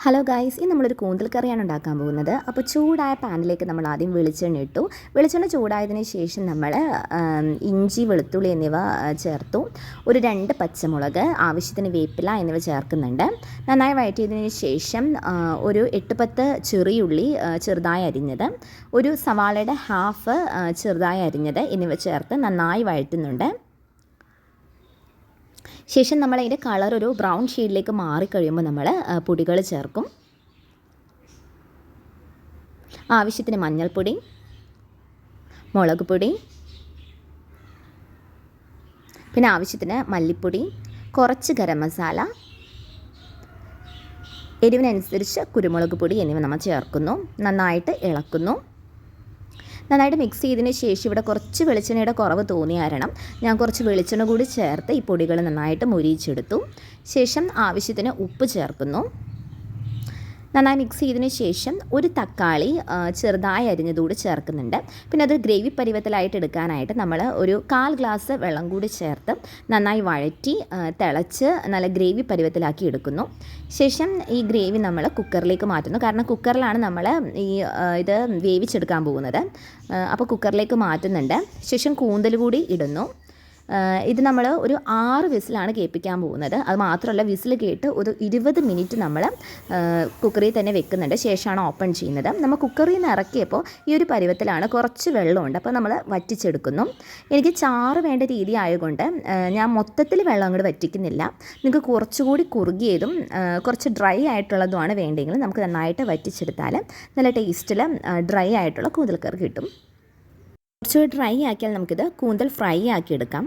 Hello guys, ഇന്ന് നമ്മളൊരു കൂന്തൽ കറിയാണ് ഉണ്ടാക്കാൻ പോകുന്നത്. അപ്പോൾ ചൂടായ പാനിലേക്ക് നമ്മൾ ആദ്യം വെളിച്ചെണ്ണ ഇട്ടു. വെളിച്ചെണ്ണ ചൂടായതിന് ശേഷം നമ്മൾ ഇഞ്ചി, വെളുത്തുള്ളി എന്നിവ ചേർത്തു. ഒരു 2 പച്ചമുളക്, ആവശ്യത്തിന് വേപ്പില എന്നിവ ചേർക്കുന്നുണ്ട്. നന്നായി വഴറ്റിയതിന് ശേഷം ഒരു 8-10 ചെറിയുള്ളി ചെറുതായി അരിഞ്ഞത്, ഒരു സവാളയുടെ ഹാഫ് ചെറുതായി അരിഞ്ഞത് എന്നിവ ചേർത്ത് നന്നായി വഴറ്റുന്നുണ്ട്. ശേഷം നമ്മൾ അതിൻ്റെ കളർ ഒരു ബ്രൗൺ ഷെയ്ഡിലേക്ക് മാറിക്കഴിയുമ്പോൾ നമ്മൾ പൊടികൾ ചേർക്കും. ആവശ്യത്തിന് മഞ്ഞൾപ്പൊടി, മുളക് പൊടി, പിന്നെ ആവശ്യത്തിന് മല്ലിപ്പൊടി, കുറച്ച് ഗരം മസാല, എരിവിനനുസരിച്ച് കുരുമുളക് പൊടി എന്നിവ നമ്മൾ ചേർക്കുന്നു. നന്നായിട്ട് ഇളക്കുന്നു. നന്നായിട്ട് മിക്സ് ചെയ്തതിന് ശേഷം ഇവിടെ കുറച്ച് വെളിച്ചെണ്ണയുടെ കുറവ് തോന്നിയ കാരണം ഞാൻ കുറച്ച് വെളിച്ചെണ്ണ കൂടി ചേർത്ത് ഈ പൊടികൾ നന്നായിട്ട് മൊരിയിച്ചെടുത്തു. ശേഷം ആവശ്യത്തിന് ഉപ്പ് ചേർക്കുന്നു. നന്നായി മിക്സ് ചെയ്തതിന് ശേഷം ഒരു തക്കാളി ചെറുതായി അരിഞ്ഞതുകൂടി ചേർക്കുന്നുണ്ട്. പിന്നെ അത് ഗ്രേവി പരുവത്തിലായിട്ട് എടുക്കാനായിട്ട് നമ്മൾ ഒരു 1/4 ഗ്ലാസ് വെള്ളം കൂടി ചേർത്ത് നന്നായി വഴറ്റി തിളച്ച് നല്ല ഗ്രേവി പരുവത്തിലാക്കി എടുക്കുന്നു. ശേഷം ഈ ഗ്രേവി നമ്മൾ കുക്കറിലേക്ക് മാറ്റുന്നു. കാരണം കുക്കറിലാണ് നമ്മൾ ഇത് വേവിച്ചെടുക്കാൻ പോകുന്നത്. അപ്പോൾ കുക്കറിലേക്ക് മാറ്റുന്നുണ്ട്. ശേഷം കൂന്തൽ കൂടി ഇടുന്നു. ഇത് നമ്മൾ ഒരു 6 വിസിലാണ് കേൾപ്പിക്കാൻ പോകുന്നത്. അത് മാത്രമല്ല, വിസിൽ കേട്ട് ഒരു 20 മിനിറ്റ് നമ്മൾ കുക്കറിൽ തന്നെ വെക്കുന്നുണ്ട്. ശേഷമാണ് ഓപ്പൺ ചെയ്യുന്നത്. നമ്മൾ കുക്കറിൽ നിന്ന് ഇറക്കിയപ്പോൾ ഈ ഒരു പരുവത്തിലാണ്, കുറച്ച് വെള്ളമുണ്ട്. അപ്പോൾ നമ്മൾ വറ്റിച്ചെടുക്കുന്നു. എനിക്ക് ചാറ് വേണ്ട രീതി ആയതുകൊണ്ട് ഞാൻ മൊത്തത്തിൽ വെള്ളം അങ്ങോട്ട് വറ്റിക്കുന്നില്ല. നിങ്ങൾക്ക് കുറച്ചുകൂടി കുറുകിയതും കുറച്ച് ഡ്രൈ ആയിട്ടുള്ളതുമാണ് വേണ്ടെങ്കിൽ നമുക്ക് നന്നായിട്ട് വറ്റിച്ചെടുത്താൽ നല്ല ടേസ്റ്റിൽ ഡ്രൈ ആയിട്ടുള്ള കൂന്തൽ കറി കിട്ടും. കുറച്ചുകൂടി ഡ്രൈ ആക്കിയാൽ നമുക്കിത് കൂന്തൽ ഫ്രൈ ആക്കി എടുക്കാം.